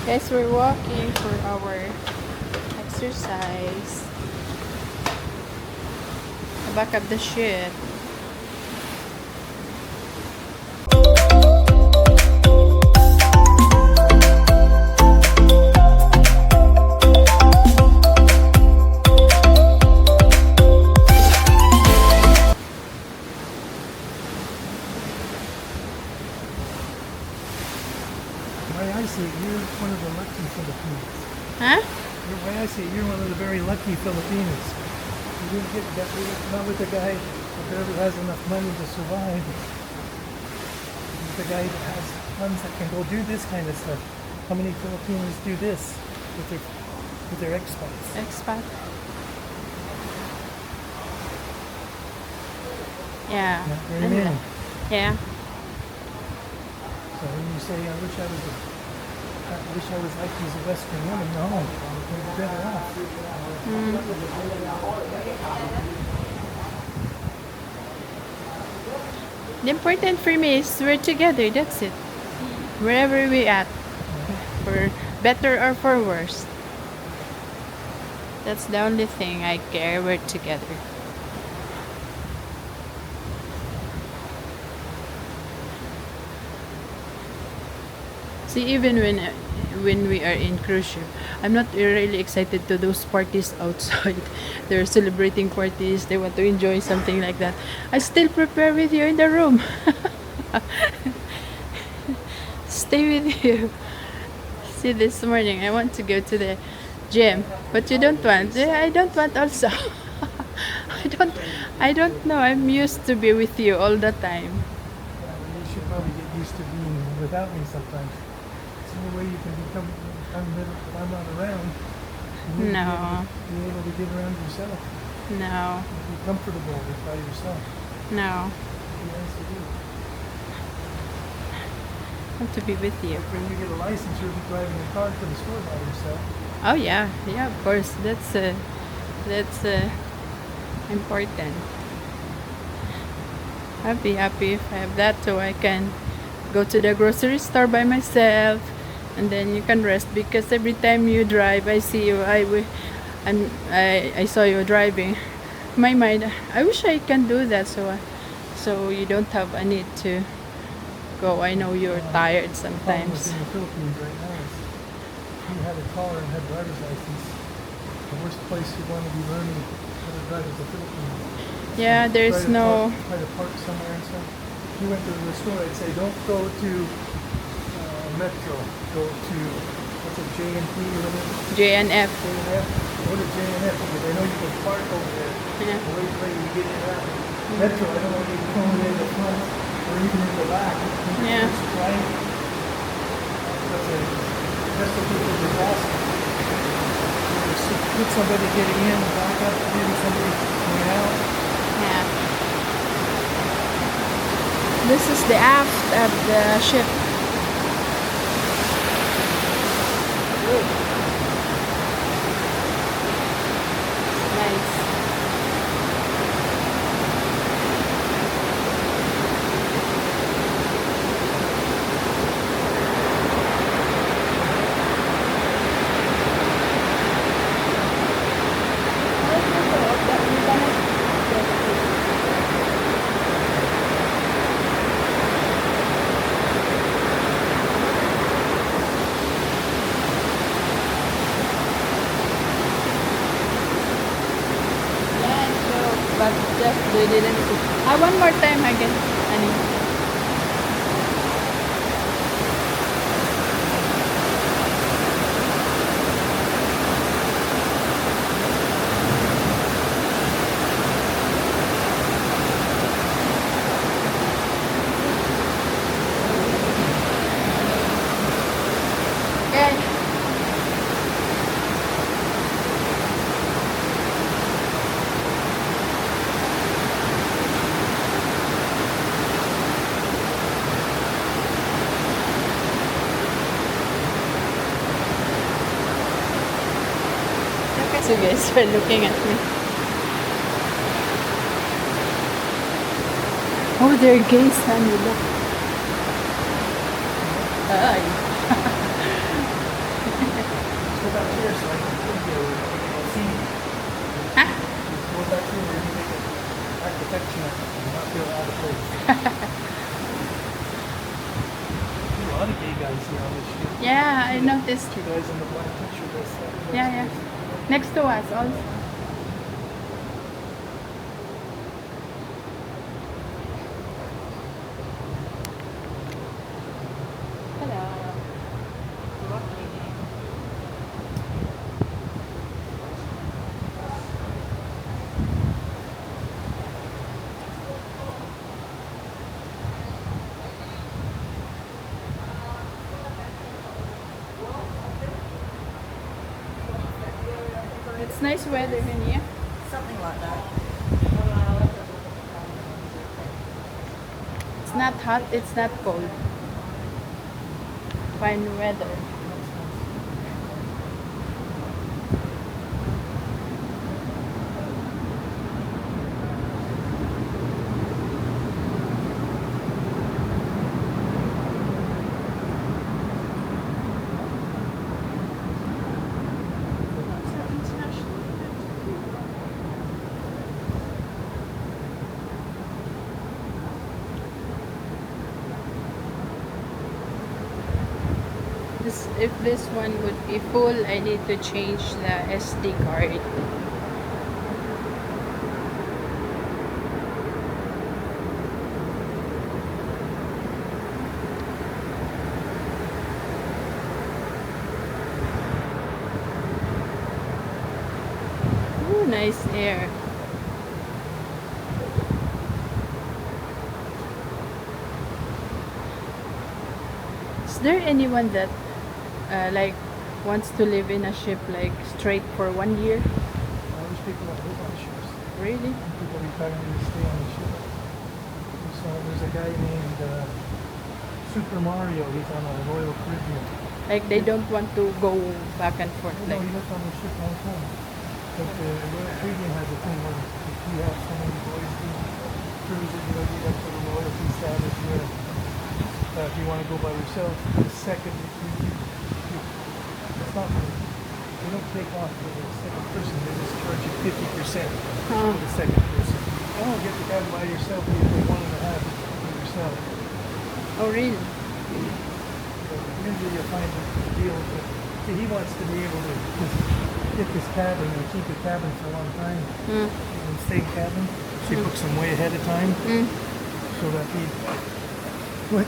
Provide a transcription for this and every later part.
Guys, we're walking for our exercise. The back of the ship. Why I say you're one of the lucky Filipinos. Huh? Why I say you're one of the very lucky Filipinos. You didn't get that. Not with the guy that barely has enough money to survive. With the guy that has funds that can go do this kind of stuff. How many Filipinos do this with their expats? Expat. Yeah. What do you mean? Yeah. So when you say, I wish I was like these Western women, no, we'd be better off. The important for me is we're together. That's it. Wherever we at, for better or for worse. That's the only thing I care. We're together. See, even when we are in cruise ship, I'm not really excited to those parties outside. They're celebrating parties. They want to enjoy something like that. I still prepare with you in the room. Stay with you. See, this morning I want to go to the gym, but you don't want. I don't want also. I don't know. I'm used to be with you all the time. You should probably get used to being without me sometimes. It's the only way you can become if I'm not around. You need No. to be able to get around yourself. No. Be comfortable by yourself. No. Yes, you do. I want to be with you. When you get a license, you'll be driving a car to the store by yourself. Oh yeah, yeah. Of course, that's important. I'd be happy if I have that, so I can go to the grocery store by myself, and then you can rest. Because every time you drive, I see you. I saw you driving. My mind, I wish I can do that. So you don't have a need to go. I know you're tired The problem sometimes. in the Philippines right now is if you had a car and had a driver's license, the worst place you want to be learning how to drive is the Philippines. Yeah, there's no. Try to park somewhere and stuff. If you went to the store, I'd say don't go to Metro. Go to what's it, J&P or whatever. JNF. J&F. Go to J&F because I know you can park over there. Yeah. Wait till you get in that. Metro, I don't want you going in the front or even in the back. Yeah. Just right. That's what people do fast. Put somebody getting in, back up, maybe somebody going out. Yeah. This is the aft of the ship. Nice. But just they didn't see. One more time again. Anyway. Okay. So guys are looking at me. Oh, they're gays, honey. Look. Ay. Yeah, I noticed. Two guys in the black picture. That's Yeah, yeah. Next to us also. Hello. It's nice weather in here. Something like that. It's not hot, it's not cold. Fine weather. If this one would be full, I need to change the SD card. Ooh, nice air. Is there anyone that like wants to live in a ship like straight for 1 year? I wish people that live on ships. Really? People retiring to stay on the ship. So there's a guy named Super Mario. He's on a Royal Caribbean. Like they don't want to go back and forth. No, Like, he lived on the ship all the time. But the Royal Caribbean has a thing where if you have so many boys who cruise it, you know, you get to the loyalty status where if you want to go by yourself, the second it's not they don't take off for the second person, they just charge you 50% for the second person. You don't get to cabin by yourself, you pay 1.5 for yourself. oh really? Usually you'll find the deal that he wants to be able to just get this cabin and keep the cabin for a long time. And stay in cabin. She books them way ahead of time so that he.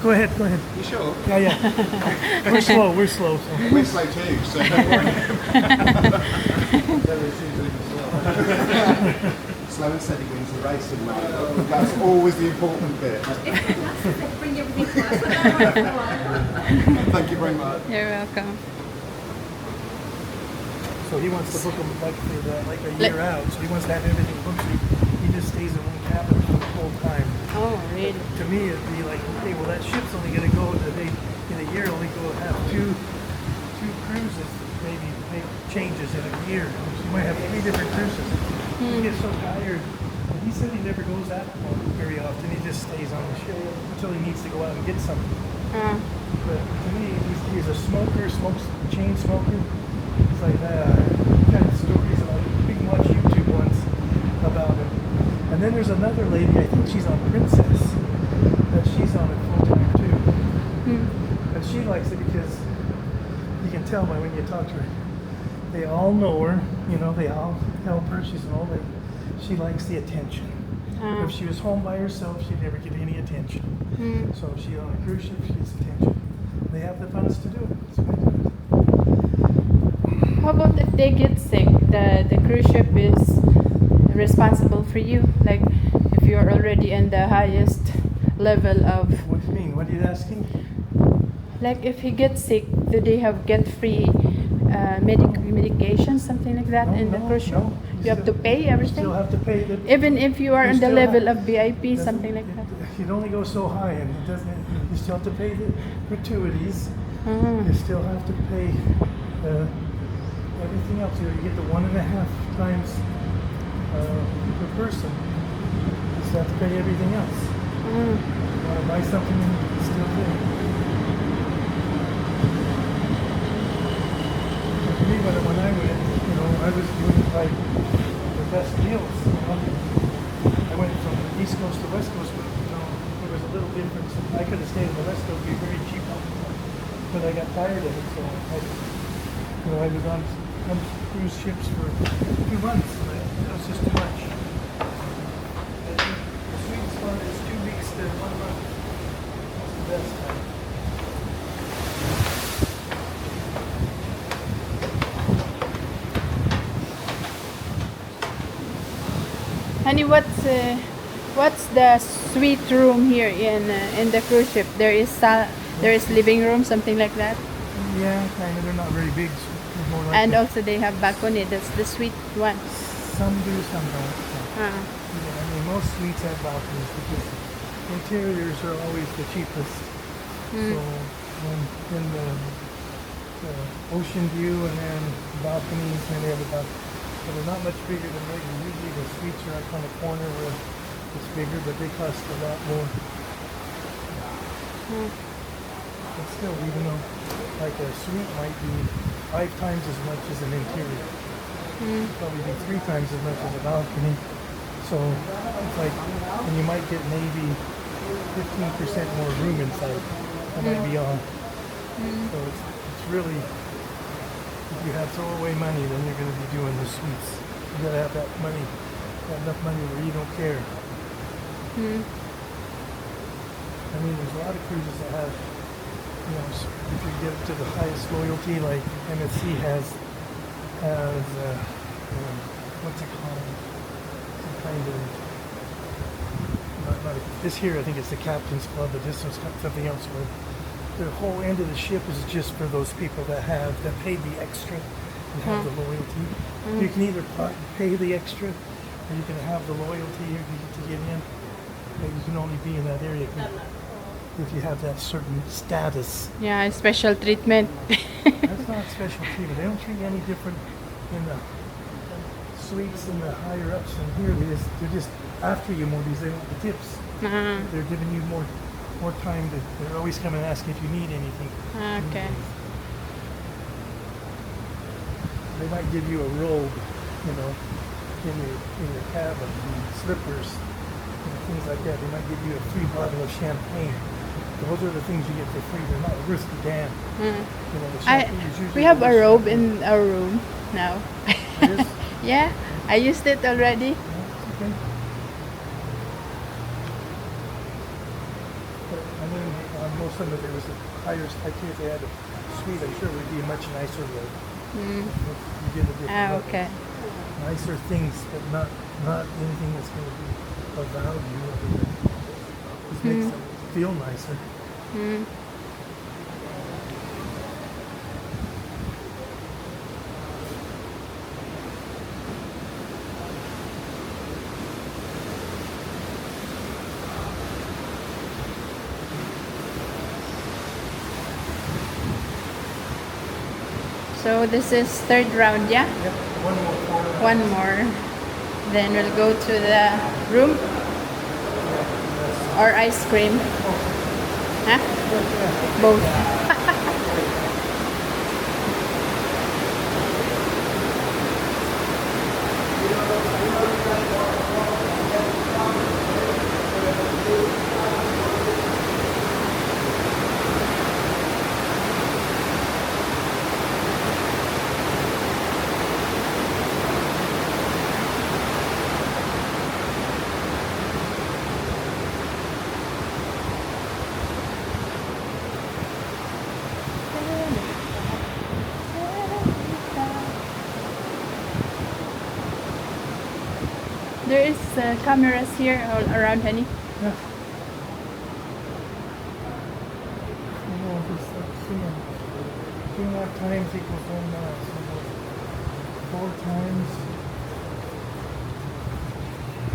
Go ahead. You sure? Yeah, yeah. We're slow. So. We're slow too, so don't worry. Slow and steady wins the race, isn't it? That's always the important bit. Bring everything to us. Thank you very much. You're welcome. So he wants to book them like for a year out. So he wants to have everything booked. So he just stays in one cabin for the whole time. Oh really? To me, it'd be like, okay, well that ship's only going to go in a year. Only go have two cruises, maybe make changes in a year. So you might have 3 different cruises. He gets so tired. And he said he never goes out very often. He just stays on the ship until he needs to go out and get something. But to me, he's a smoker, chain smoker. It's like kind of stories like we can watch YouTube ones about him. And then there's another lady, I think she's on Princess, that she's on it full time too. And she likes it because you can tell by when you talk to her. They all know her, they all help her. She's an old lady. She likes the attention. If she was home by herself, she'd never get any attention. So if she's on a cruise ship, she gets attention. They have the funds to do it. So they do it. How about if they get sick? The cruise ship is responsible for you. Like if you're already in the highest level of. What do you mean? What are you asking? Like if he gets sick, do they get free medication, something like that in the cruise ship? No. You have to pay everything. You still have to pay the. Even if you are You on the still level have- of VIP, doesn't- something like that. You'd only go so high, and it doesn't. You still have to pay the gratuities. Mm. You still have to pay everything else. You get the 1.5 times per person. You still have to pay everything else. Mm. You want to buy something, it's still there. For me, when I went, I was doing like the best deals. I went from the East Coast to West Coast, but there was a little difference. I could have stayed in the West Coast, it'd be very cheap all the time. but I got tired of it, so I was on cruise ships for 2 months, but it was just too much. And the sweet spot is 2 weeks to 1 month. That's the best time. Honey, what's the suite room here in the cruise ship? There is living room, something like that, Yeah, kind of. They're not very big. So they're more like and also they have balcony. That's the suite one. some do, some don't. Ah. Yeah, I mean, most suites have balconies because interiors are always the cheapest. So when the ocean view and then balconies, and they have a balcony. But they're not much bigger than regular. Usually the suites are like on the corner where it's bigger, but they cost a lot more. But still, even though like a suite might be 5 times as much as an interior, probably be 3 times as much as a balcony. So it's like, and you might get maybe 15% more room inside. That might be all. So it's really, if you have throwaway money, then you're going to be doing the suites. You got to have that money, have enough money where you don't care. I mean, there's a lot of cruises that have, if you get to the highest loyalty, like MSC has what's it called? Some kind of, this here I think it's the Captain's Club, but this one's got something else where the whole end of the ship is just for those people that paid the extra and have the loyalty. You can either pay the extra or you can have the loyalty to get in. But you can only be in that area if you have that certain status. Yeah, special treatment. That's not special treatment. They don't treat you any different in the suites and the higher ups than here. They're just after you more because they want the tips. They're giving you more time they're always coming and asking if you need anything. Okay. They might give you a robe, in your cabin, and slippers, things like that. They might give you a free bottle of champagne. Those are the things you get for free. They're not worth a damn. The champagne is usually We have a worth robe something. in our room now. It is? Yeah, I used it already. Okay. But, I mean, on most of them, there was a higher, I think if they had a suite, I'm sure it would be a much nicer road. You get a different look. Okay. Nicer things, but not anything that's going to be of value. Just makes them feel nicer. So this is third round, yeah? Yep, one more quarter. One more. Then we'll go to the room or ice cream. Huh? Both. There is cameras here all around, honey. Yeah. Just seeing 2 more times equals 1 mile. So 4 times,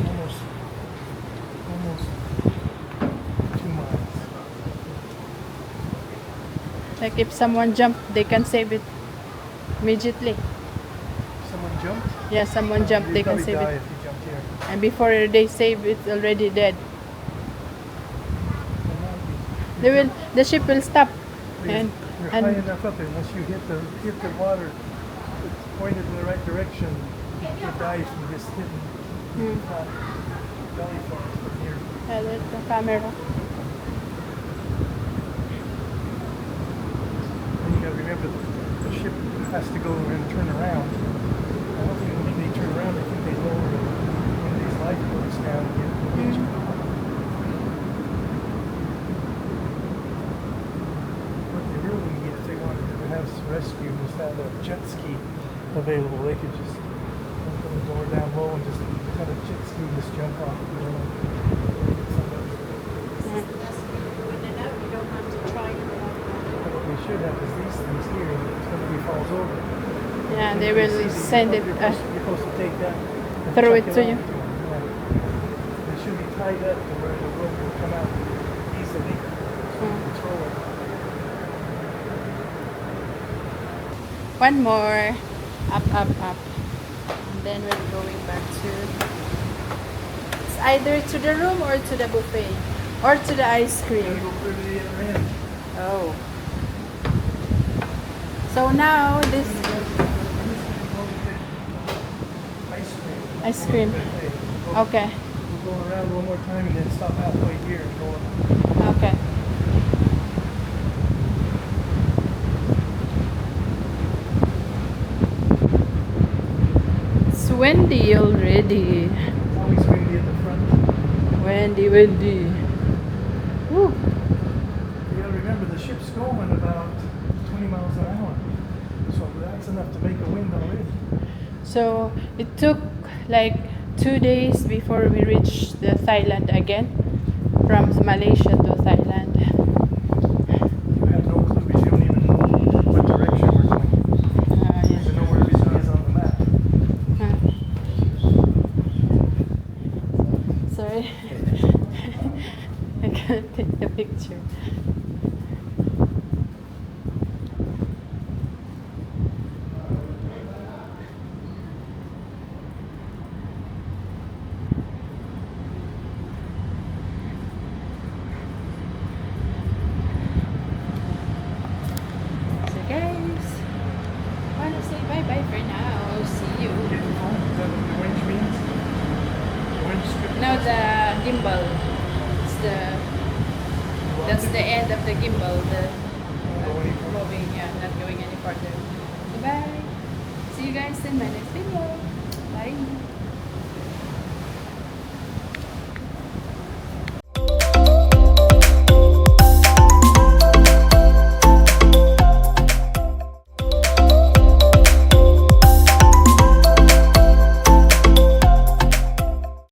almost 2 miles. Like if someone jumped, they can save it immediately. Someone jumped? Yeah, someone jumped, You'd they can probably save die it. if you jumped here. And before they save it, already dead. The ship will stop. And You're high enough up, unless you hit the water, it's pointed in the right direction, you die from just hitting the belly floors from here. there's the camera. remember the ship has to go and turn around. I don't think when they turn around, I think they lower one of these lifeboats down and get the engine. What they really need, if they wanted to have rescue, is have a jet ski available. They could just open the door down low and just have a jet ski just jump off. What we should have is these things here. If somebody falls over, Yeah, they will send it you're supposed to take that and throw chuck it to off you. them. Yeah. They should be tied up to where the rope will come out easily. So you control it. One more. Up. And then we're going back to... It's either to the room or to the buffet. Or to the ice Gotta cream. go through the other end. Oh. So now this Ice ice cream. cream. Okay. We'll go around one more time and then stop halfway here and go on. Okay. It's windy already. It's always windy at the front. Windy. Woo. You gotta remember the ship's going about 20 miles an hour. So that's enough to make a wind already. So it took like 2 days before we reached the Thailand again. From Malaysia to Thailand. You have no clue because you don't even know what direction we're going. You don't Yeah. even know where everything is on the map. Sorry. I can't take the picture. So guys, wanna say bye-bye for now. See you. Get your phone. Is that what the orange means? Orange strip? No, the gimbal. It's the that's the end of the gimbal. The Go any further? moving, yeah, not going any further. Bye. See you guys in my next video. Bye.